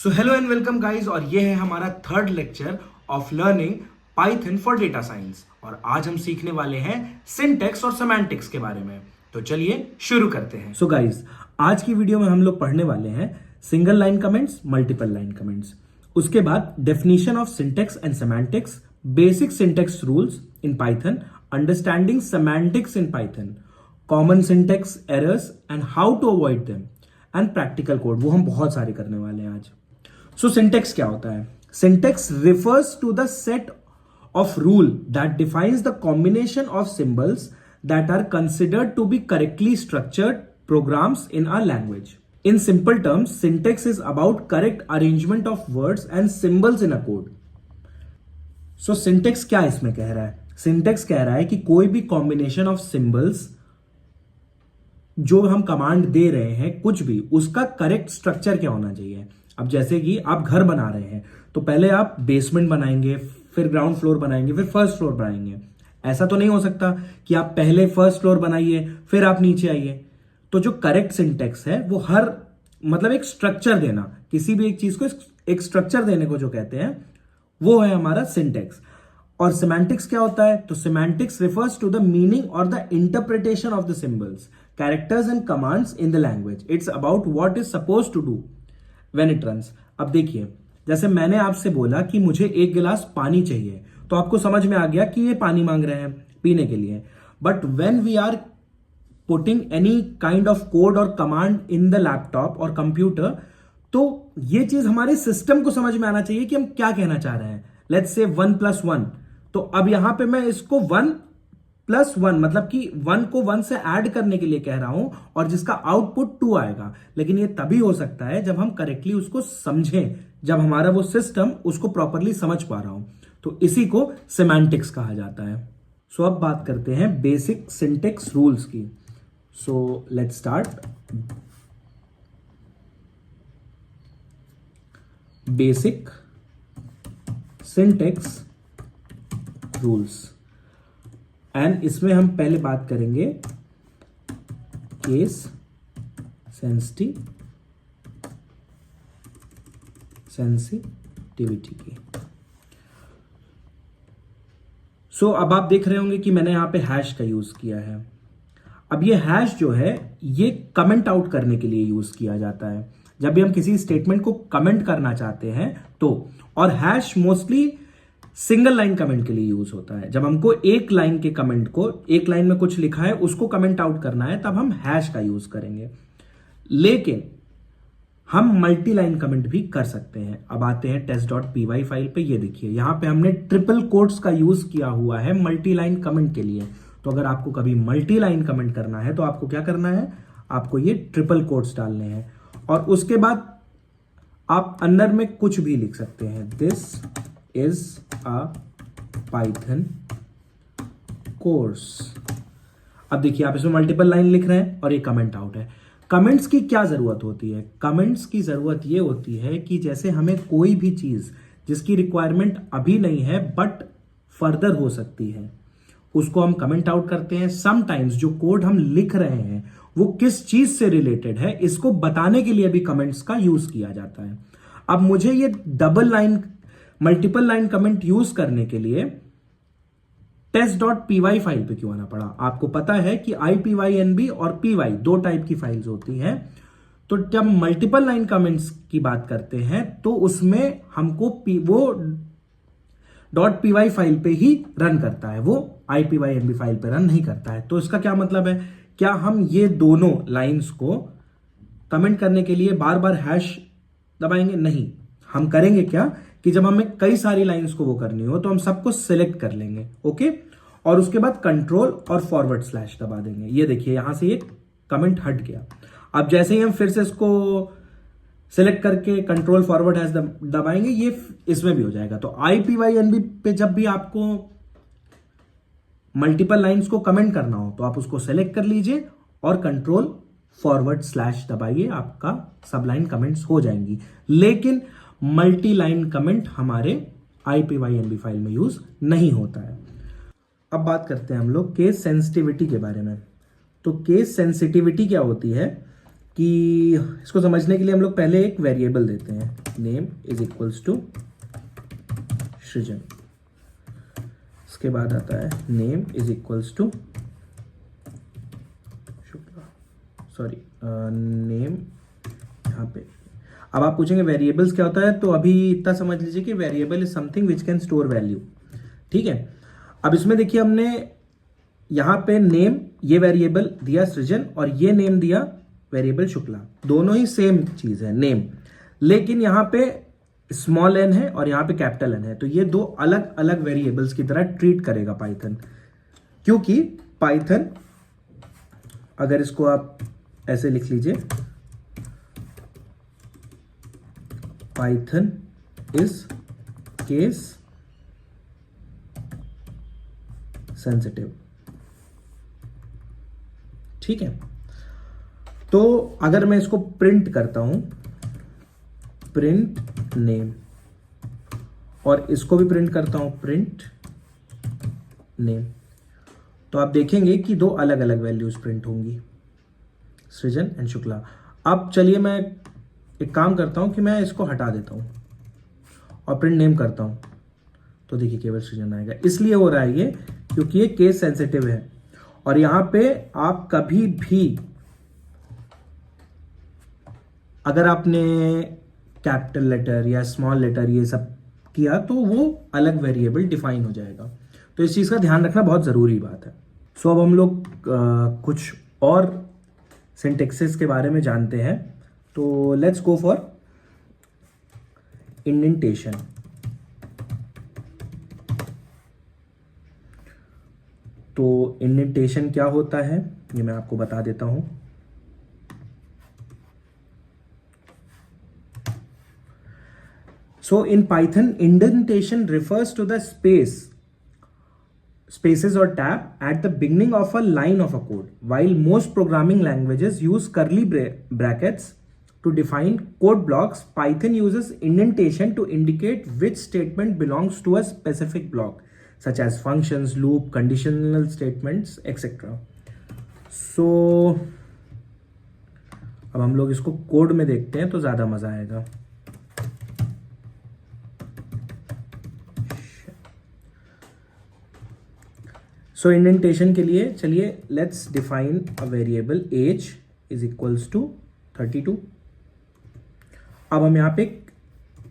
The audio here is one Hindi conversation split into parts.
So hello and welcome guys, और ये है हमारा third lecture of learning Python for data science. और आज हम सीखने वाले हैं सिंटैक्स और सेमांटिक्स के बारे में। तो चलिए शुरू करते हैं। सो गाइस, आज की वीडियो में हम लोग पढ़ने वाले हैं single line comments, multiple line comments, उसके बाद definition of syntax and semantics, basic syntax rules in Python, understanding semantics in Python, common syntax errors and how to avoid them, and practical code. वो हम बहुत सारे करने वाले हैं आज। सो सिंटैक्स क्या होता है? Syntax refers to the set of rule that defines the combination of symbols that are considered to be correctly structured programs in our language. In simple terms, syntax is about correct arrangement of words and symbols in a code. So syntax क्या इसमें कह रहा है? Syntax कह रहा है कि कोई भी combination of symbols जो हम कमांड दे रहे हैं, कुछ भी, उसका करेक्ट स्ट्रक्चर क्या होना चाहिए. अब जैसे कि आप घर बना रहे हैं तो पहले आप बेसमेंट बनाएंगे, फिर ग्राउंड फ्लोर बनाएंगे, फिर फर्स्ट फ्लोर बनाएंगे. ऐसा तो नहीं हो सकता कि आप पहले फर्स्ट फ्लोर बनाइए फिर आप नीचे आइए. तो जो करेक्ट सिंटैक्स है वो हर मतलब एक स्ट्रक्चर देना, किसी भी एक चीज को एक स्ट्रक्चर देने को जो कहते हैं वो है हमारा सिंटैक्स. और सिमेंटिक्स क्या होता है? तो semantics refers to the meaning और the interpretation of the symbols, characters and commands in the language. It's about what is suppose to do when it runs. अब देखिए, जैसे मैंने आपसे बोला कि मुझे एक गिलास पानी चाहिए, तो आपको समझ में आ गया कि ये पानी मांग रहे हैं पीने के लिए. But when we are putting any kind of code और कमांड इन द लैपटॉप और कंप्यूटर, तो ये चीज हमारे सिस्टम को समझ में आना चाहिए कि हम क्या कहना चाह रहे हैं. लेट्स से 1+1, तो अब यहां पे मैं इसको 1+1 मतलब कि 1 को 1 से ऐड करने के लिए कह रहा हूं और जिसका आउटपुट 2 आएगा. लेकिन ये तभी हो सकता है जब हम करेक्टली उसको समझें, जब हमारा वो सिस्टम उसको प्रॉपरली समझ पा रहा हो. तो इसी को सेमांटिक्स कहा जाता है. सो अब बात करते हैं बेसिक सिंटैक्स रूल्स की. So let's start. Basic syntax rules. And इसमें हम पहले बात करेंगे केस सेंसिटिविटी की. सो अब आप देख रहे होंगे कि मैंने यहां पे हैश का यूज किया है. अब ये हैश जो है ये कमेंट आउट करने के लिए यूज किया जाता है जब भी हम किसी स्टेटमेंट को कमेंट करना चाहते हैं तो. और hash mostly single line comment के लिए यूज होता है. जब हमको एक लाइन के कमेंट को, एक लाइन में कुछ लिखा है उसको कमेंट आउट करना है, तब हम हैश का यूज करेंगे. लेकिन हम मल्टी लाइन कमेंट भी कर सकते हैं. अब आते हैं test.py फाइल पे. ये देखिए यहां पे हमने ट्रिपल कोट्स का यूज किया हुआ है मल्टी लाइन कमेंट के लिए. तो अगर आपको कभी मल्टी लाइन कमेंट करना है तो आपको क्या करना है? आपको ये ट्रिपल कोट्स डालने हैं और उसके बाद आप अंदर में कुछ भी लिख सकते हैं. This is a Python course. अब देखिए आप इसमें मल्टीपल लाइन लिख रहे हैं और ये कमेंट आउट है. कमेंट्स की क्या जरूरत होती है? कमेंट्स की जरूरत ये होती है कि जैसे हमें कोई भी चीज जिसकी रिक्वायरमेंट अभी नहीं है बट फर्दर हो सकती है, उसको हम कमेंट आउट करते हैं. समटाइम्स जो कोड हम लिख रहे हैं वो किस चीज से रिलेटेड है इसको बताने के लिए भी कमेंट्स का यूज किया जाता है. अब मुझे ये double line, multiple line comment use करने के लिए test.py फाइल पे क्यों आना पड़ा? आपको पता है कि IPYNB और py दो टाइप की फाइल्स होती हैं. तो जब मल्टीपल लाइन कमेंट्स की बात करते हैं तो उसमें हमको वो .py फाइल पे ही रन करता है, वो IPYNB फाइल पे रन नहीं करता है. तो इसका क्या मतलब है? क्या हम ये दोनों लाइंस को कमेंट करने के लिए बार बार हैश दबाएंगे? नहीं. हम करेंगे क्या कि जब हमें कई सारी लाइंस को वो करनी हो तो हम सबको सिलेक्ट कर लेंगे, ओके, और उसके बाद कंट्रोल और फॉरवर्ड स्लैश दबा देंगे. ये देखिए यहां से ये कमेंट हट गया. अब जैसे ही हम फिर से इसको सेलेक्ट करके कंट्रोल फॉरवर्ड हैश दबाएंगे, ये इसमें भी हो जाएगा. तो IPYNB पे जब भी आपको मल्टीपल लाइंस को कमेंट करना हो तो आप उसको सेलेक्ट कर लीजिए और कंट्रोल फॉरवर्ड स्लैश दबाइए, आपका सब लाइन कमेंट्स हो जाएंगी. लेकिन मल्टी लाइन कमेंट हमारे IPYNB फाइल में यूज नहीं होता है. अब बात करते हैं हम लोग केस सेंसिटिविटी के बारे में. तो केस सेंसिटिविटी क्या होती है? कि इसको समझने के लिए हम लोग पहले एक वेरिएबल देते हैं, नेम इज इक्वल्स टू सृजन। इसके बाद आता है name is equals to Shukla, sorry name यहाँ पे। अब आप पूछेंगे वेरिएबल्स क्या होता है, तो अभी इतना समझ लीजिए कि variable is something which can store value. ठीक है, अब इसमें देखिए हमने यहाँ पे नेम ये वेरिएबल दिया सृजन और ये नेम दिया वेरिएबल शुक्ला, दोनों ही सेम चीज है नेम, लेकिन यहाँ पे स्मॉल एन है और यहाँ पे कैपिटल एन है, तो ये दो अलग अलग वेरिएबल्स की तरह ट्रीट करेगा पाइथन। क्योंकि पाइथन, अगर इसको आप ऐसे लिख लीजिए, पाइथन इज केस सेंसिटिव। ठीक है, तो अगर मैं इसको प्रिंट करता हूं, प्रिंट नेम, और इसको भी प्रिंट करता हूं प्रिंट नेम, तो आप देखेंगे कि दो अलग अलग वैल्यूज प्रिंट होंगी, सृजन एंड शुक्ला। अब चलिए मैं एक काम करता हूं कि मैं इसको हटा देता हूं और प्रिंट नेम करता हूं, तो देखिए केवल सृजन आएगा। इसलिए हो रहा है ये क्योंकि ये केस सेंसिटिव है, और यहां पे आप कभी भी अगर आपने कैपिटल लेटर या स्मॉल लेटर ये सब किया तो वो अलग वेरिएबल डिफाइन हो जाएगा, तो इस चीज का ध्यान रखना बहुत जरूरी बात है। सो अब हम लोग कुछ और सिंटेक्सेस के बारे में जानते हैं, तो लेट्स गो फॉर इंडेंटेशन। तो इंडेंटेशन क्या होता है ये मैं आपको बता देता हूं। So in Python, indentation refers to the spaces or tab at the beginning of a line of a code. While most programming languages use curly brackets to define code blocks, Python uses indentation to indicate which statement belongs to a specific block, such as functions, loop, conditional statements, etc. So अब हम लोग इसको कोड में देखते हैं तो ज्यादा मजा आएगा। सो इंडेंटेशन के लिए चलिए let's define a variable age is equals to 32। अब हम यहाँ पे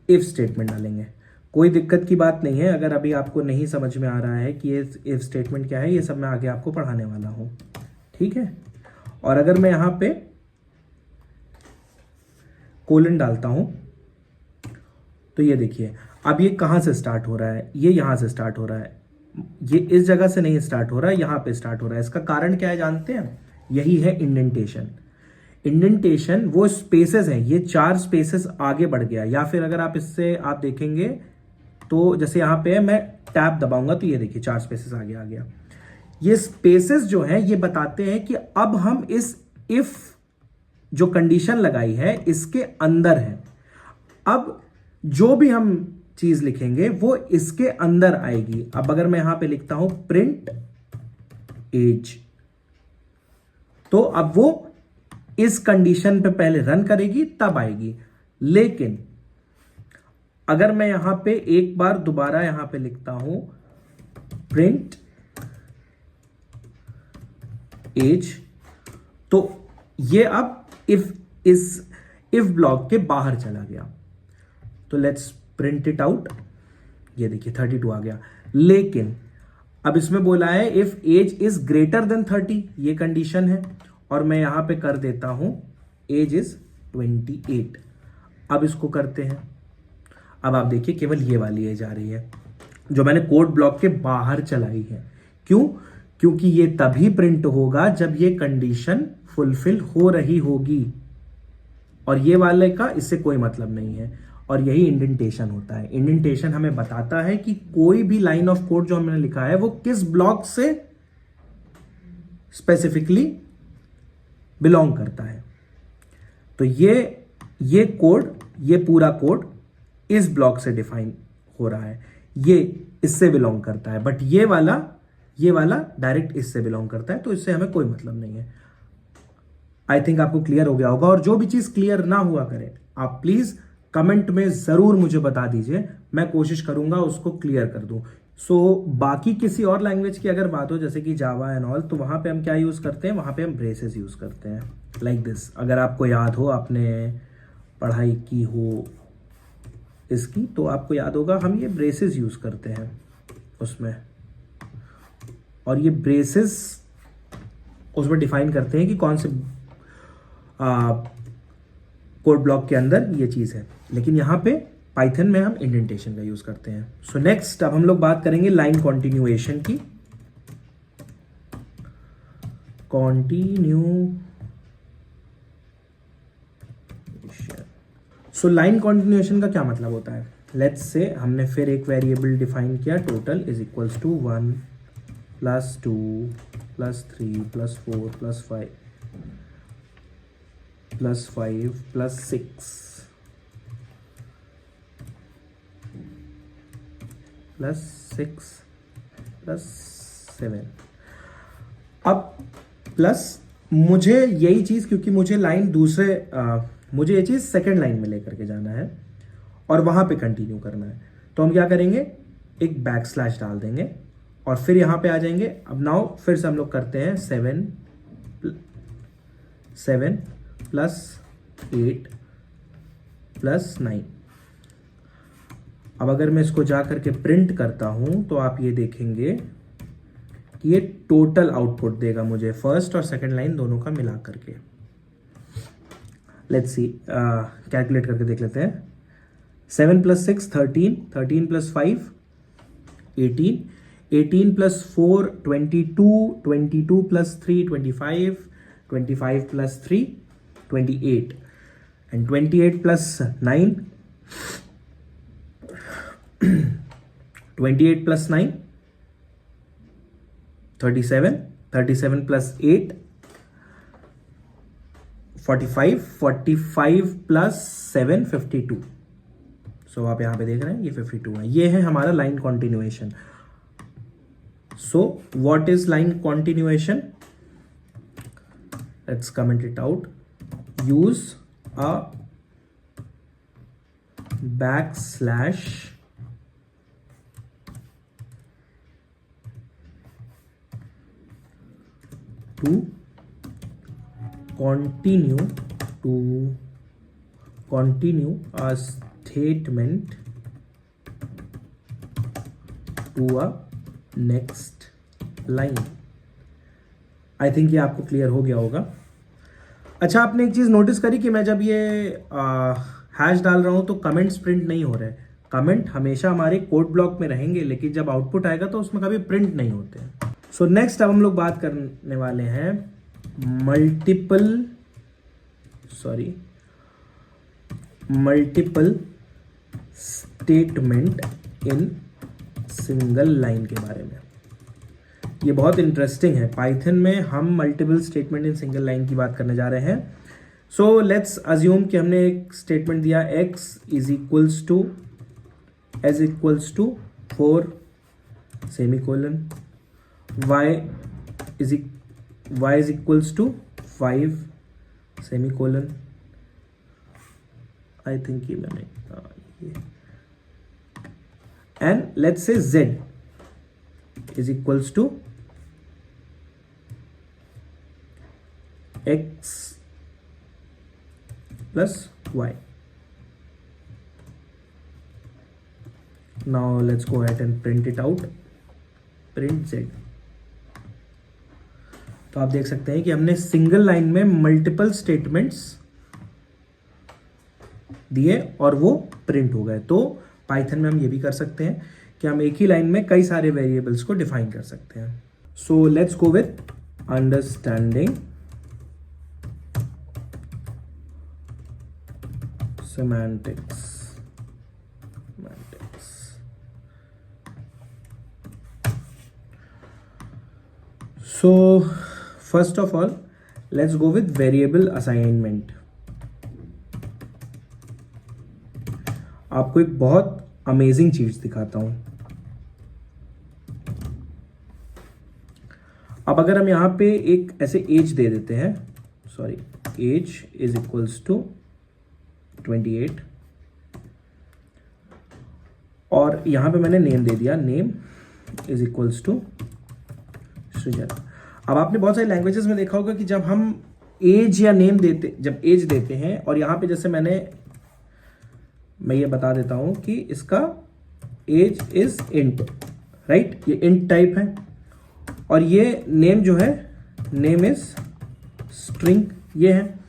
इफ स्टेटमेंट डालेंगे। कोई दिक्कत की बात नहीं है, अगर अभी आपको नहीं समझ में आ रहा है कि ये इफ स्टेटमेंट क्या है, ये सब मैं आगे आपको पढ़ाने वाला हूँ। ठीक है, और अगर मैं यहाँ पे कोलन डालता हूँ तो ये देखिए अब ये कहाँ से स्टार्ट हो रहा है, ये यहाँ से स्टार्ट हो रहा है, ये इस जगह से नहीं स्टार्ट हो रहा है, यहाँ पे स्टार्ट हो रहा है। इसका कारण क्या है जानते हैं? यही है इंडेंटेशन। इंडेंटेशन वो स्पेसेस हैं, ये 4 स्पेसेस आगे बढ़ गया, या फिर अगर आप इससे आप देखेंगे तो जैसे यहाँ पे मैं टैब दबाऊंगा तो ये देखिए 4 स्पेसेस आगे आ गया। ये स्पेसेस जो हैं ये बताते हैं कि अब हम इस इफ जो कंडीशन लगाई है इसके अंदर है। अब जो भी हम चीज लिखेंगे वो इसके अंदर आएगी। अब अगर मैं यहां पे लिखता हूं प्रिंट एज, तो अब वो इस कंडीशन पे पहले रन करेगी तब आएगी। लेकिन अगर मैं यहां पे एक बार दोबारा यहां पे लिखता हूं प्रिंट एज, तो ये अब इफ ब्लॉक के बाहर चला गया। तो लेट्स प्रिंट इट आउट, ये देखिए 32 आ गया। लेकिन अब इसमें बोला है if age is greater than 30, ये कंडीशन है, और मैं यहां पे कर देता हूं एज इज 28। अब इसको करते हैं, अब आप देखिए केवल ये वाली एज आ रही है जो मैंने कोड ब्लॉक के बाहर चलाई है। क्यों? क्योंकि ये तभी प्रिंट होगा जब ये कंडीशन फुलफिल हो रही होगी, और ये वाले का इससे कोई मतलब नहीं है। और यही इंडेंटेशन होता है। इंडेंटेशन हमें बताता है कि कोई भी लाइन ऑफ कोड जो हमने लिखा है वो किस ब्लॉक से स्पेसिफिकली बिलोंग करता है। तो ये कोड, ये पूरा कोड इस ब्लॉक से डिफाइन हो रहा है, ये इससे बिलोंग करता है, बट ये वाला डायरेक्ट इससे बिलोंग करता है, तो इससे हमें कोई मतलब नहीं है। आई थिंक आपको क्लियर हो गया होगा, और जो भी चीज क्लियर ना हुआ करे आप प्लीज कमेंट में जरूर मुझे बता दीजिए, मैं कोशिश करूंगा उसको क्लियर कर दूं। बाकी किसी और लैंग्वेज की अगर बात हो जैसे कि जावा एंड ऑल, तो वहां पे हम क्या यूज करते हैं, वहां पे हम ब्रेसेस यूज करते हैं लाइक दिस। अगर आपको याद हो, आपने पढ़ाई की हो इसकी, तो आपको याद होगा हम ये ब्रेसेस यूज करते हैं उसमें, और ये ब्रेसेस उसमें डिफाइन करते हैं कि कौन से कोड ब्लॉक के अंदर ये चीज़ है। लेकिन यहाँ पे पाइथन में हम इंडेंटेशन का यूज करते हैं। सो नेक्स्ट अब हम लोग बात करेंगे लाइन कॉन्टिन्यूएशन की। सो लाइन कॉन्टिन्यूएशन का क्या मतलब होता है, लेट्स से हमने फिर एक वेरिएबल डिफाइन किया, total is equals to 1 plus 2 plus 3 plus 4 plus 5 plus 5 plus 6 plus 6 plus 7। अब प्लस मुझे यही चीज़, क्योंकि मुझे लाइन मुझे ये चीज़ सेकेंड लाइन में लेकर के जाना है और वहाँ पे कंटिन्यू करना है, तो हम क्या करेंगे, एक बैक स्लैश डाल देंगे और फिर यहाँ पे आ जाएंगे। अब नाउ फिर से हम लोग करते हैं 7 प्लस 8 प्लस 9। अब अगर मैं इसको जा करके प्रिंट करता हूं तो आप ये देखेंगे कि ये टोटल आउटपुट देगा मुझे, फर्स्ट और सेकंड लाइन दोनों का मिला करके। लेट्स सी, कैलकुलेट करके देख लेते हैं। 7 plus 6 13, 13 plus 5 18, 18 plus 4 22, 22 plus 3 25, 25 plus 3 28, and 28 plus 9 28 plus 9 37, 37 plus 8 45, 45 plus 7 52। सो आप यहां पे देख रहे हैं ये 52 है। ये है हमारा line continuation. So what is line continuation, let's comment it out. use a backslash to continue a statement to a next line। I think ये आपको क्लियर हो गया होगा। अच्छा, आपने एक चीज़ नोटिस करी कि मैं जब ये हैश डाल रहा हूँ तो कमेंट्स प्रिंट नहीं हो रहे। कमेंट हमेशा हमारे कोड ब्लॉक में रहेंगे, लेकिन जब आउटपुट आएगा तो उसमें कभी प्रिंट नहीं होते हैं। सो नेक्स्ट अब हम लोग बात करने वाले हैं multiple statement in single line के बारे में। ये बहुत इंटरेस्टिंग है। पाइथन में हम multiple statement in single line की बात करने जा रहे हैं। सो लेट्स अज्यूम कि हमने एक स्टेटमेंट दिया x is equals to 4 semicolon, y is equals to 5 semicolon. I think ये मैंने and let's say z is equals to x plus y। Now let's go ahead and print it out, print z। तो आप देख सकते हैं कि हमने सिंगल लाइन में मल्टीपल स्टेटमेंट्स दिए और वो प्रिंट हो गए। तो पाइथन में हम ये भी कर सकते हैं कि हम एक ही लाइन में कई सारे वेरिएबल्स को डिफाइन कर सकते हैं। सो let's go with understanding semantics। So first of all, let's go with variable assignment। आपको एक बहुत अमेजिंग चीज दिखाता हूं। अब अगर हम यहां पे एक ऐसे एज दे देते हैं, sorry age is equals to 28 और यहां पे मैंने नेम दे दिया, नेम इज इक्वल्स टू सृजन। अब आपने बहुत सारी लैंग्वेजेस में देखा होगा कि जब हम एज या नेम देते, जब एज देते हैं और यहां पे जैसे मैं ये बता देता हूं कि इसका एज इज इंट, राइट, ये इंट टाइप है, और ये नेम जो है नेम इज स्ट्रिंग, ये है।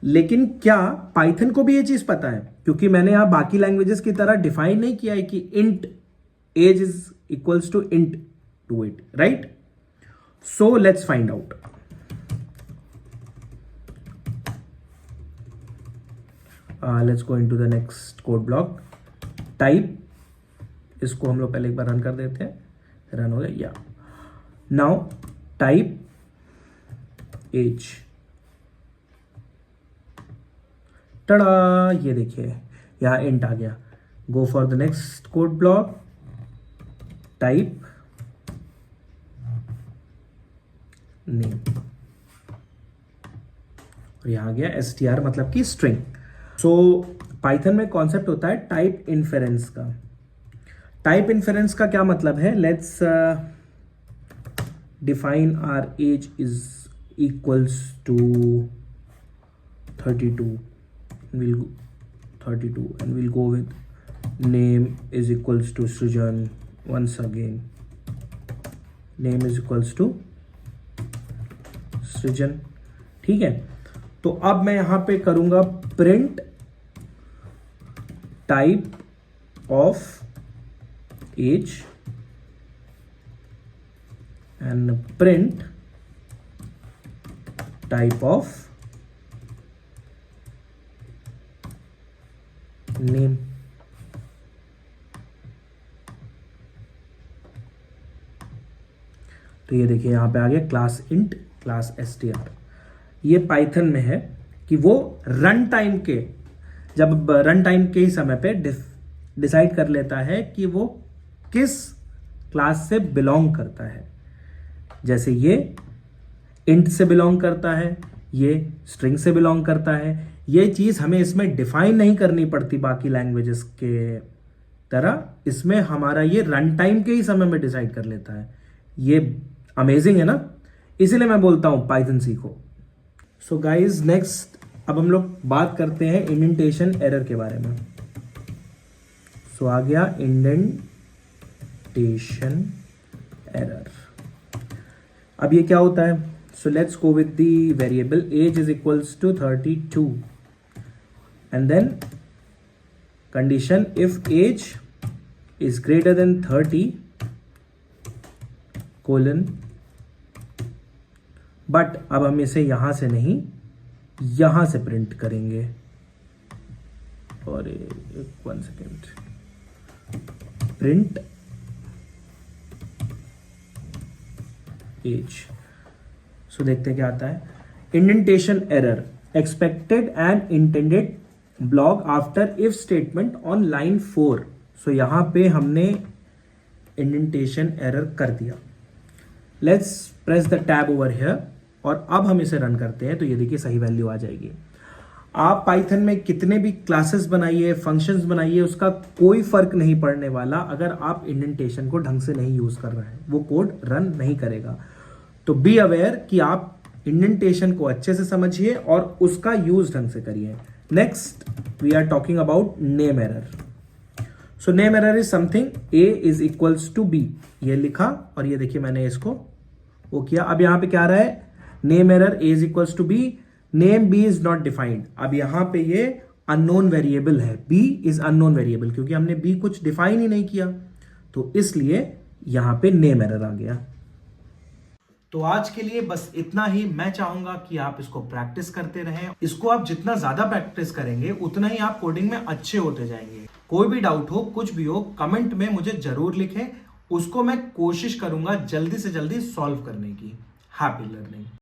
लेकिन क्या पाइथन को भी ये चीज पता है? क्योंकि मैंने यहां बाकी लैंग्वेजेस की तरह डिफाइन नहीं किया है कि int age is equals to int to it, right? So let's find out. Let's go into the next code block. Type, इसको हम लोग पहले एक बार रन कर देते हैं, रन हो गया। या नाउ टाइप एज, टड़ा, ये देखिए यहां इंट आ गया। Go for the next code block, type name, और यहां आ गया str, मतलब कि स्ट्रिंग। सो पाइथन में कॉन्सेप्ट होता है टाइप इन्फेरेंस का। टाइप इन्फेरेंस का क्या मतलब है? Let's define our age is equals to 32, we'll 32 and we'll go with name is equals to Srijan once again, name is equals to Srijan, ठीक है। तो अब मैं यहां पे करूंगा print type of age and print type of name. तो ये देखिए यहां पे आ गया क्लास इंट, क्लास str। ये पाइथन में है कि वो रन टाइम के, जब रन टाइम के ही समय पे डिसाइड कर लेता है कि वो किस क्लास से बिलोंग करता है। जैसे ये इंट से बिलोंग करता है, ये स्ट्रिंग से बिलोंग करता है। ये चीज हमें इसमें डिफाइन नहीं करनी पड़ती बाकी लैंग्वेजेस के तरह, इसमें हमारा ये रन टाइम के ही समय में डिसाइड कर लेता है। ये अमेजिंग है ना, इसीलिए मैं बोलता हूं पाइथन सीखो। सो गाइज नेक्स्ट, अब हम लोग बात करते हैं इंडेंटेशन एरर के बारे में। सो आ गया इंडेंटेशन एरर। अब ये क्या होता है? So let's go with the variable age is equals to 32 and then condition if age is greater than 30 colon, but अब हम इसे यहां से नहीं यहां से प्रिंट करेंगे। और एक 1 सेकेंड, प्रिंट एज। सो देखते हैं क्या आता है। Indentation error, expected and intended block after if statement on line 4। सो यहां पे हमने इंडेंटेशन एरर कर दिया। Let's press the tab over here और अब हम इसे रन करते हैं। तो ये देखिए सही वैल्यू आ जाएगी। आप पाइथन में कितने भी क्लासेस बनाइए, फंक्शंस बनाइए, उसका कोई फर्क नहीं पड़ने वाला अगर आप इंडेंटेशन को ढंग से नहीं यूज कर रहे हैं, वो कोड रन नहीं करेगा। तो बी अवेयर कि आप इंडेंटेशन को अच्छे से समझिए और उसका यूज ढंग से करिए। Next we are talking about name error. So name error is something a is equals to b, ये लिखा और ये देखिए मैंने इसको वो किया। अब यहां पे क्या आ रहा है? Name error a is equals to b, name b is not defined. अब यहां पे ये अननोन वेरिएबल है, b इज अननोन वेरिएबल, क्योंकि हमने b कुछ डिफाइन ही नहीं किया, तो इसलिए यहां पे नेम एरर आ गया। तो आज के लिए बस इतना ही। मैं चाहूंगा कि आप इसको प्रैक्टिस करते रहें। इसको आप जितना ज्यादा प्रैक्टिस करेंगे उतना ही आप कोडिंग में अच्छे होते जाएंगे। कोई भी डाउट हो, कुछ भी हो, कमेंट में मुझे जरूर लिखें, उसको मैं कोशिश करूंगा जल्दी से जल्दी सॉल्व करने की। Happy learning.